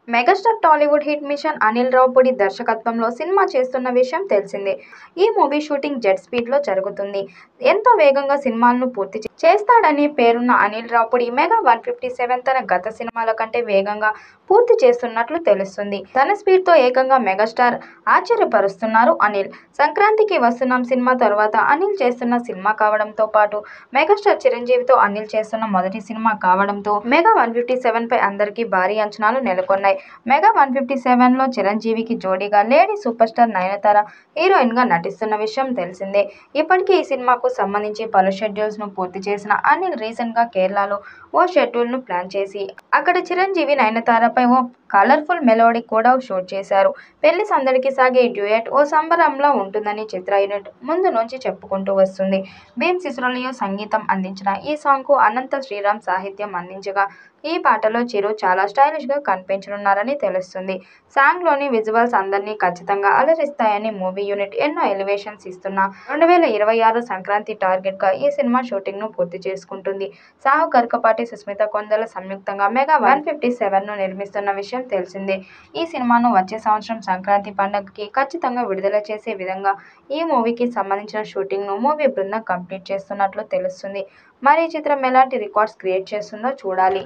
Megastar Tollywood hit machine Anil Ravipudi దర్శకత్వంలో cinema చేస్తున్న విషయం తెలిసిందే. ఈ మూవీ షూటింగ్ జెట్ స్పీడ్ లో జరుగుతుంది. ఎంతో వేగంగా సినిమాలను పూర్తి చేస్తాడని పేరున్న అనిల్ రావుపూడి మెగా 157 తన గత సినిమాల కంటే వేగంగా పూర్తి చేస్తున్నట్లు తెలుస్తుంది. తన స్పీడ్ తో ఏకంగా మెగాస్టార్ ఆశ్చర్యపరుస్తున్నారు అనిల్. సంక్రాంతికి వస్తున్నాం సినిమా తర్వాత అనిల్ చేస్తున్న సినిమా కావడంతో పాటు మెగాస్టార్ చిరంజీవితో అనిల్ చేస్తున్న మొదటి సినిమా కావడంతో మెగా 157 పై అందరికీ భారీ అంచనాలు నెలకొన్నాయి. మెగా 157 లో చిరంజీవికి జోడీగా lady super star Nayanthara heroine గా నటిస్తున్న విషయం తెలిసిందే. ఇప్పటికే ఈ సినిమాకు సంబంధించి పలు షెడ్యూల్స్ ను పూర్తి చేసిన అనిల్ రీసెంట్ గా కేరళలో ఓ షెడ్యూల్ ను ప్లాన్ చేసి అక్కడ చిరంజీవి నయనతారపై ఓ కలర్ఫుల్ మెలోడీ కూడా షూట్ చేశారు. పెళ్లి సందడికి సాగే డ్యూయట్ ఓ సంబరంలా ఉంటుందని చిత్ర యూనిట్ ముందు నుంచి చెప్పుకుంటూ వస్తుంది. భీమ్ సిసిరోలియో సంగీతం అందించిన ఈ సాంగ్ కు అనంత శ్రీరామ్ సాహిత్యం అందించగా ఈ పాటలో చిరు చాలా స్టైలిష్ గా కనిపించనున్నారని తెలుస్తుంది. సాంగ్ లోని విజువల్స్ అందరినీ ఖచ్చితంగా అలరిస్తాయని మూవీ యూనిట్ ఎన్నో ఎలివేషన్స్ ఇస్తున్నా 2026 సంక్రాంతి టార్గెట్ గా ఈ సినిమా షూటింగ్ ను పూర్తి చేసుకుంటుంది. సాహు కర్కపాటి, సుస్మిత కొందల సంయుక్తంగా మెగా 157 ను నిర్మిస్తున్న విషయం తెలిసిందే. ఈ సినిమాను వచ్చే సంవత్సరం సంక్రాంతి పండుగకి ఖచ్చితంగా విడుదల చేసే విధంగా ఈ మూవీకి సంబంధించిన షూటింగ్ ను మూవీ బృందం కంప్లీట్ చేస్తున్నట్లు తెలుస్తుంది. మరి ఈ చిత్రం ఎలాంటి రికార్డ్స్ క్రియేట్ చేస్తుందో చూడాలి.